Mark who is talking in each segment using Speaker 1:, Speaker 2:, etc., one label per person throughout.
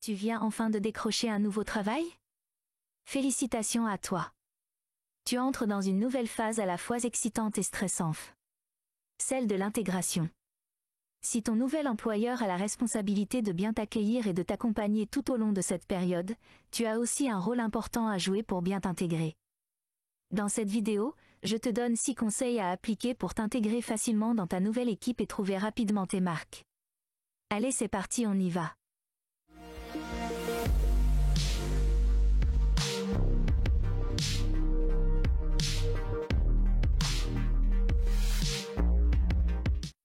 Speaker 1: Tu viens enfin de décrocher un nouveau travail? Félicitations à toi. Tu entres dans une nouvelle phase à la fois excitante et stressante. Celle de l'intégration. Si ton nouvel employeur a la responsabilité de bien t'accueillir et de t'accompagner tout au long de cette période, tu as aussi un rôle important à jouer pour bien t'intégrer. Dans cette vidéo, je te donne 6 conseils à appliquer pour t'intégrer facilement dans ta nouvelle équipe et trouver rapidement tes marques. Allez, c'est parti, on y va.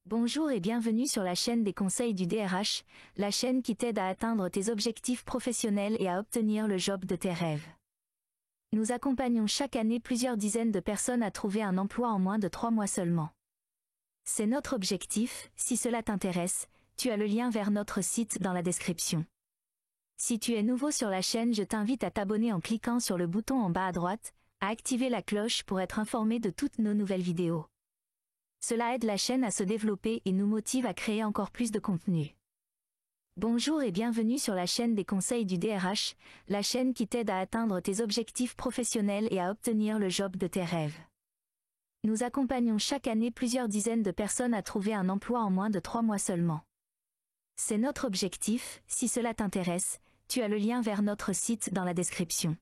Speaker 1: Bonjour et bienvenue sur la chaîne des conseils du DRH, la chaîne qui t'aide à atteindre tes objectifs professionnels et à obtenir le job de tes rêves. Nous accompagnons chaque année plusieurs dizaines de personnes à trouver un emploi en moins de 3 mois seulement. C'est notre objectif. Si cela t'intéresse, tu as le lien vers notre site dans la description. Si tu es nouveau sur la chaîne, je t'invite à t'abonner en cliquant sur le bouton en bas à droite, à activer la cloche pour être informé de toutes nos nouvelles vidéos. Cela aide la chaîne à se développer et nous motive à créer encore plus de contenu. Bonjour et bienvenue sur la chaîne des conseils du DRH, la chaîne qui t'aide à atteindre tes objectifs professionnels et à obtenir le job de tes rêves. Nous accompagnons chaque année plusieurs dizaines de personnes à trouver un emploi en moins de 3 mois seulement. C'est notre objectif. Si cela t'intéresse, tu as le lien vers notre site dans la description.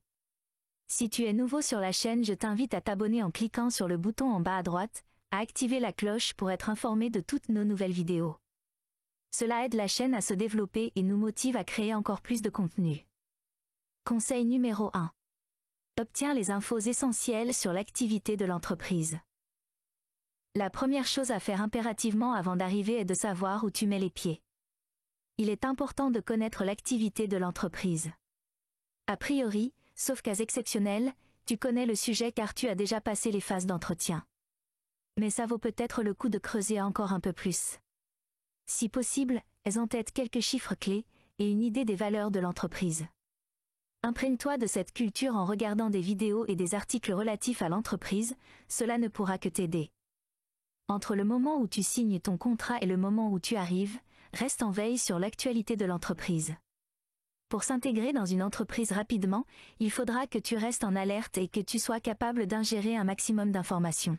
Speaker 1: Si tu es nouveau sur la chaîne, je t'invite à t'abonner en cliquant sur le bouton en bas à droite, à activer la cloche pour être informé de toutes nos nouvelles vidéos. Cela aide la chaîne à se développer et nous motive à créer encore plus de contenu. Conseil numéro 1. Obtiens les infos essentielles sur l'activité de l'entreprise. La première chose à faire impérativement avant d'arriver est de savoir où tu mets les pieds. Il est important de connaître l'activité de l'entreprise. A priori, sauf cas exceptionnels, tu connais le sujet car tu as déjà passé les phases d'entretien. Mais ça vaut peut-être le coup de creuser encore un peu plus. Si possible, aie en tête quelques chiffres clés et une idée des valeurs de l'entreprise. Imprègne-toi de cette culture en regardant des vidéos et des articles relatifs à l'entreprise, cela ne pourra que t'aider. Entre le moment où tu signes ton contrat et le moment où tu arrives, reste en veille sur l'actualité de l'entreprise. Pour s'intégrer dans une entreprise rapidement, il faudra que tu restes en alerte et que tu sois capable d'ingérer un maximum d'informations.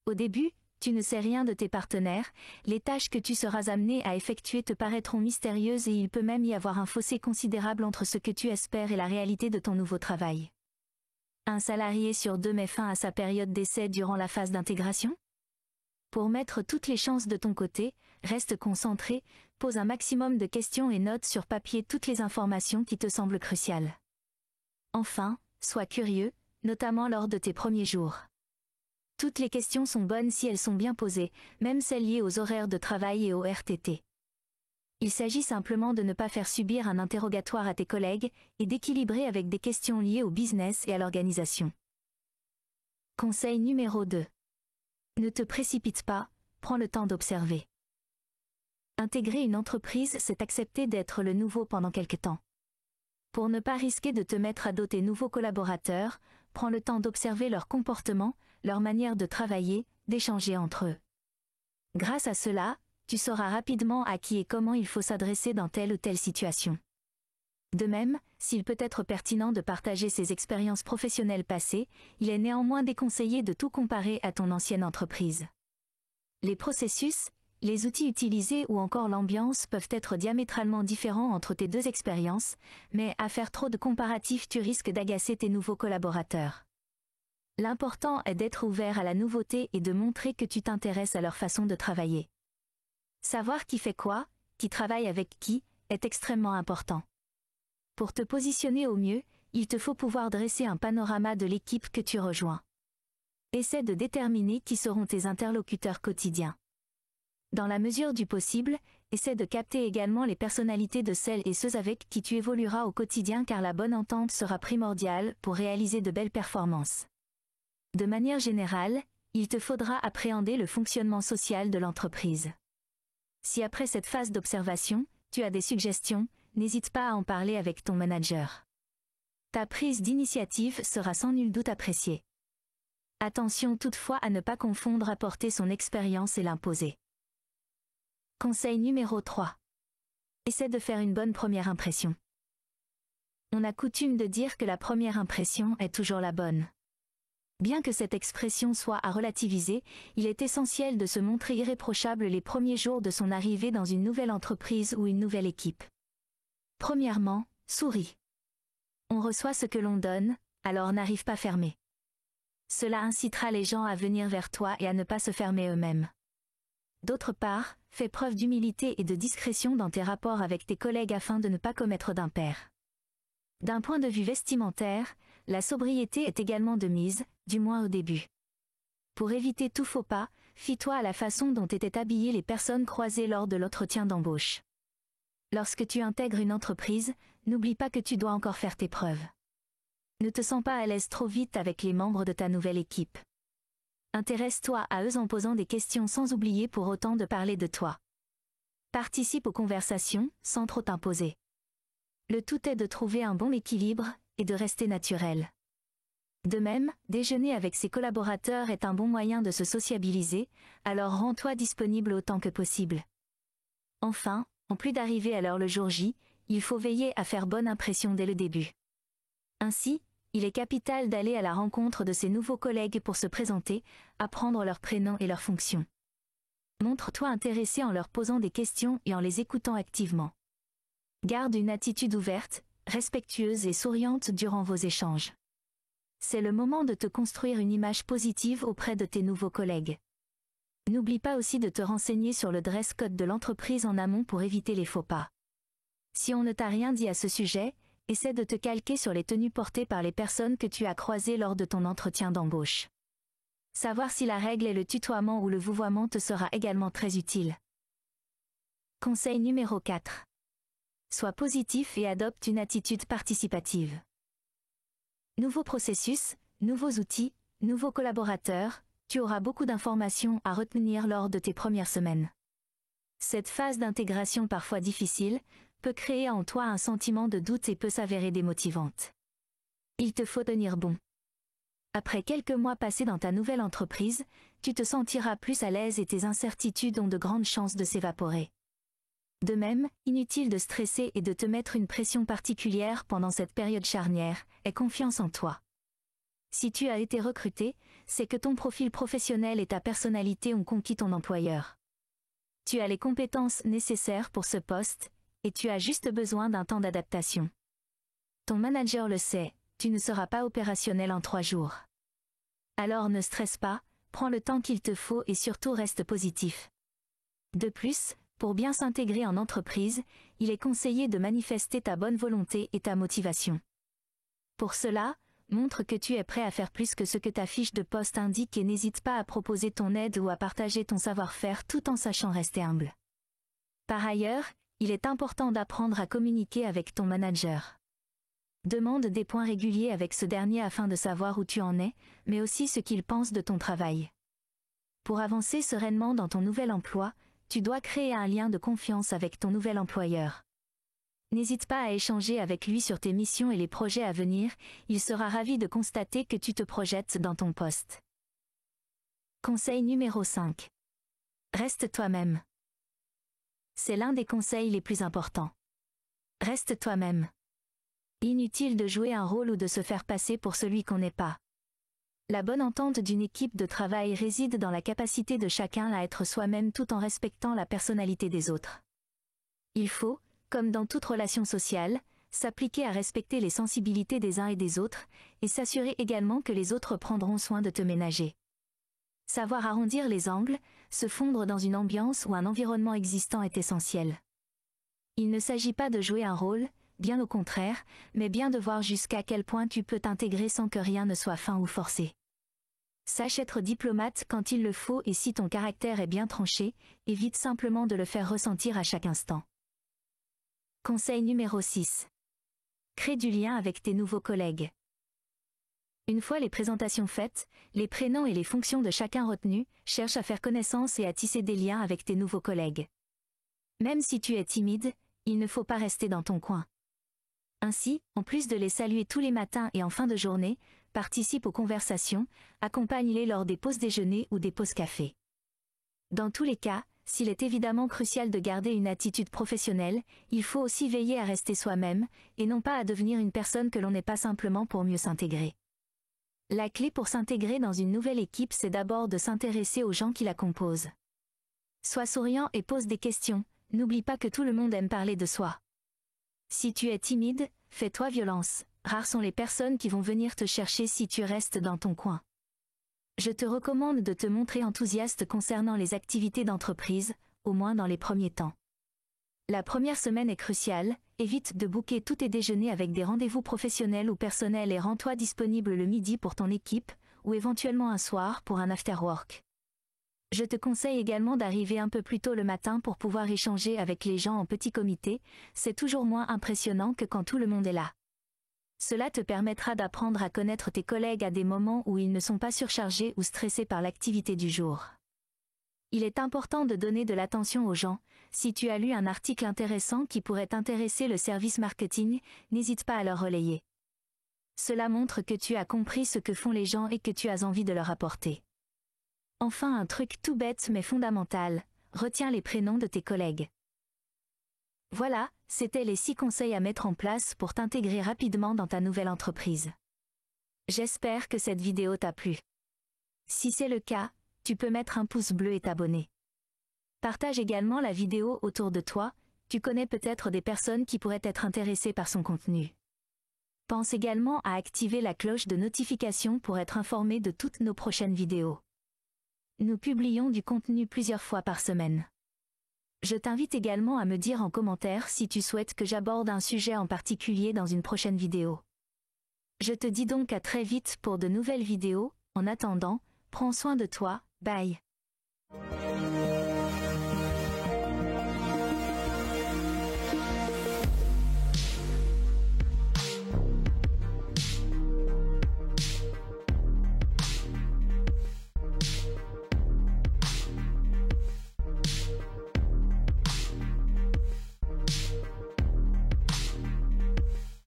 Speaker 1: Au début, tu ne sais rien de tes partenaires, les tâches que tu seras amené à effectuer te paraîtront mystérieuses et il peut même y avoir un fossé considérable entre ce que tu espères et la réalité de ton nouveau travail. Un salarié sur 2 met fin à sa période d'essai durant la phase d'intégration? Pour mettre toutes les chances de ton côté, reste concentré, pose un maximum de questions et note sur papier toutes les informations qui te semblent cruciales. Enfin, sois curieux, notamment lors de tes premiers jours. Toutes les questions sont bonnes si elles sont bien posées, même celles liées aux horaires de travail et au RTT. Il s'agit simplement de ne pas faire subir un interrogatoire à tes collègues et d'équilibrer avec des questions liées au business et à l'organisation. Conseil numéro 2. Ne te précipite pas, prends le temps d'observer. Intégrer une entreprise, c'est accepter d'être le nouveau pendant quelque temps. Pour ne pas risquer de te mettre à dos tes nouveaux collaborateurs, prends le temps d'observer leur comportement, leur manière de travailler, d'échanger entre eux. Grâce à cela, tu sauras rapidement à qui et comment il faut s'adresser dans telle ou telle situation. De même, s'il peut être pertinent de partager ses expériences professionnelles passées, il est néanmoins déconseillé de tout comparer à ton ancienne entreprise. Les processus, les outils utilisés ou encore l'ambiance peuvent être diamétralement différents entre tes deux expériences, mais à faire trop de comparatifs tu risques d'agacer tes nouveaux collaborateurs. L'important est d'être ouvert à la nouveauté et de montrer que tu t'intéresses à leur façon de travailler. Savoir qui fait quoi, qui travaille avec qui, est extrêmement important. Pour te positionner au mieux, il te faut pouvoir dresser un panorama de l'équipe que tu rejoins. Essaie de déterminer qui seront tes interlocuteurs quotidiens. Dans la mesure du possible, essaie de capter également les personnalités de celles et ceux avec qui tu évolueras au quotidien car la bonne entente sera primordiale pour réaliser de belles performances. De manière générale, il te faudra appréhender le fonctionnement social de l'entreprise. Si après cette phase d'observation, tu as des suggestions, n'hésite pas à en parler avec ton manager. Ta prise d'initiative sera sans nul doute appréciée. Attention toutefois à ne pas confondre apporter son expérience et l'imposer. Conseil numéro 3. Essaie de faire une bonne première impression. On a coutume de dire que la première impression est toujours la bonne. Bien que cette expression soit à relativiser, il est essentiel de se montrer irréprochable les premiers jours de son arrivée dans une nouvelle entreprise ou une nouvelle équipe. Premièrement, souris. On reçoit ce que l'on donne, alors n'arrive pas fermé. Cela incitera les gens à venir vers toi et à ne pas se fermer eux-mêmes. D'autre part, fais preuve d'humilité et de discrétion dans tes rapports avec tes collègues afin de ne pas commettre d'impair. D'un point de vue vestimentaire, la sobriété est également de mise, du moins au début. Pour éviter tout faux pas, fie-toi à la façon dont étaient habillées les personnes croisées lors de l'entretien d'embauche. Lorsque tu intègres une entreprise, n'oublie pas que tu dois encore faire tes preuves. Ne te sens pas à l'aise trop vite avec les membres de ta nouvelle équipe. Intéresse-toi à eux en posant des questions sans oublier pour autant de parler de toi. Participe aux conversations, sans trop t'imposer. Le tout est de trouver un bon équilibre, et de rester naturel. De même, déjeuner avec ses collaborateurs est un bon moyen de se sociabiliser, alors rends-toi disponible autant que possible. Enfin, en plus d'arriver à l'heure le jour J, il faut veiller à faire bonne impression dès le début. Ainsi, il est capital d'aller à la rencontre de ses nouveaux collègues pour se présenter, apprendre leurs prénoms et leurs fonctions. Montre-toi intéressé en leur posant des questions et en les écoutant activement. Garde une attitude ouverte, respectueuse et souriante durant vos échanges. C'est le moment de te construire une image positive auprès de tes nouveaux collègues. N'oublie pas aussi de te renseigner sur le dress code de l'entreprise en amont pour éviter les faux pas. Si on ne t'a rien dit à ce sujet, essaie de te calquer sur les tenues portées par les personnes que tu as croisées lors de ton entretien d'embauche. Savoir si la règle est le tutoiement ou le vouvoiement te sera également très utile. Conseil numéro 4. Sois positif et adopte une attitude participative. Nouveau processus, nouveaux outils, nouveaux collaborateurs, tu auras beaucoup d'informations à retenir lors de tes premières semaines. Cette phase d'intégration parfois difficile peut créer en toi un sentiment de doute et peut s'avérer démotivante. Il te faut tenir bon. Après quelques mois passés dans ta nouvelle entreprise, tu te sentiras plus à l'aise et tes incertitudes ont de grandes chances de s'évaporer. De même, inutile de stresser et de te mettre une pression particulière pendant cette période charnière, aie confiance en toi. Si tu as été recruté, c'est que ton profil professionnel et ta personnalité ont conquis ton employeur. Tu as les compétences nécessaires pour ce poste, et tu as juste besoin d'un temps d'adaptation. Ton manager le sait, tu ne seras pas opérationnel en 3 jours. Alors ne stresse pas, prends le temps qu'il te faut et surtout reste positif. De plus, pour bien s'intégrer en entreprise, il est conseillé de manifester ta bonne volonté et ta motivation. Pour cela, montre que tu es prêt à faire plus que ce que ta fiche de poste indique et n'hésite pas à proposer ton aide ou à partager ton savoir-faire tout en sachant rester humble. Par ailleurs, il est important d'apprendre à communiquer avec ton manager. Demande des points réguliers avec ce dernier afin de savoir où tu en es, mais aussi ce qu'il pense de ton travail. Pour avancer sereinement dans ton nouvel emploi, tu dois créer un lien de confiance avec ton nouvel employeur. N'hésite pas à échanger avec lui sur tes missions et les projets à venir, il sera ravi de constater que tu te projettes dans ton poste. Conseil numéro 5. Reste toi-même. C'est l'un des conseils les plus importants. Reste toi-même. Inutile de jouer un rôle ou de se faire passer pour celui qu'on n'est pas. La bonne entente d'une équipe de travail réside dans la capacité de chacun à être soi-même tout en respectant la personnalité des autres. Il faut, comme dans toute relation sociale, s'appliquer à respecter les sensibilités des uns et des autres, et s'assurer également que les autres prendront soin de te ménager. Savoir arrondir les angles, se fondre dans une ambiance ou un environnement existant est essentiel. Il ne s'agit pas de jouer un rôle, bien au contraire, mais bien de voir jusqu'à quel point tu peux t'intégrer sans que rien ne soit feint ou forcé. Sache être diplomate quand il le faut et si ton caractère est bien tranché, évite simplement de le faire ressentir à chaque instant. Conseil numéro 6. Crée du lien avec tes nouveaux collègues. Une fois les présentations faites, les prénoms et les fonctions de chacun retenus, cherche à faire connaissance et à tisser des liens avec tes nouveaux collègues. Même si tu es timide, il ne faut pas rester dans ton coin. Ainsi, en plus de les saluer tous les matins et en fin de journée, participe aux conversations, accompagne-les lors des pauses déjeuner ou des pauses café. Dans tous les cas, s'il est évidemment crucial de garder une attitude professionnelle, il faut aussi veiller à rester soi-même, et non pas à devenir une personne que l'on n'est pas simplement pour mieux s'intégrer. La clé pour s'intégrer dans une nouvelle équipe, c'est d'abord de s'intéresser aux gens qui la composent. Sois souriant et pose des questions, n'oublie pas que tout le monde aime parler de soi. Si tu es timide, fais-toi violence, rares sont les personnes qui vont venir te chercher si tu restes dans ton coin. Je te recommande de te montrer enthousiaste concernant les activités d'entreprise, au moins dans les premiers temps. La première semaine est cruciale, évite de booker tous tes déjeuners avec des rendez-vous professionnels ou personnels et rends-toi disponible le midi pour ton équipe, ou éventuellement un soir pour un after-work. Je te conseille également d'arriver un peu plus tôt le matin pour pouvoir échanger avec les gens en petit comité, c'est toujours moins impressionnant que quand tout le monde est là. Cela te permettra d'apprendre à connaître tes collègues à des moments où ils ne sont pas surchargés ou stressés par l'activité du jour. Il est important de donner de l'attention aux gens. Si tu as lu un article intéressant qui pourrait intéresser le service marketing, n'hésite pas à le relayer. Cela montre que tu as compris ce que font les gens et que tu as envie de leur apporter. Enfin, un truc tout bête mais fondamental, retiens les prénoms de tes collègues. Voilà, c'était les 6 conseils à mettre en place pour t'intégrer rapidement dans ta nouvelle entreprise. J'espère que cette vidéo t'a plu. Si c'est le cas, tu peux mettre un pouce bleu et t'abonner. Partage également la vidéo autour de toi, tu connais peut-être des personnes qui pourraient être intéressées par son contenu. Pense également à activer la cloche de notification pour être informé de toutes nos prochaines vidéos. Nous publions du contenu plusieurs fois par semaine. Je t'invite également à me dire en commentaire si tu souhaites que j'aborde un sujet en particulier dans une prochaine vidéo. Je te dis donc à très vite pour de nouvelles vidéos, en attendant, prends soin de toi, bye.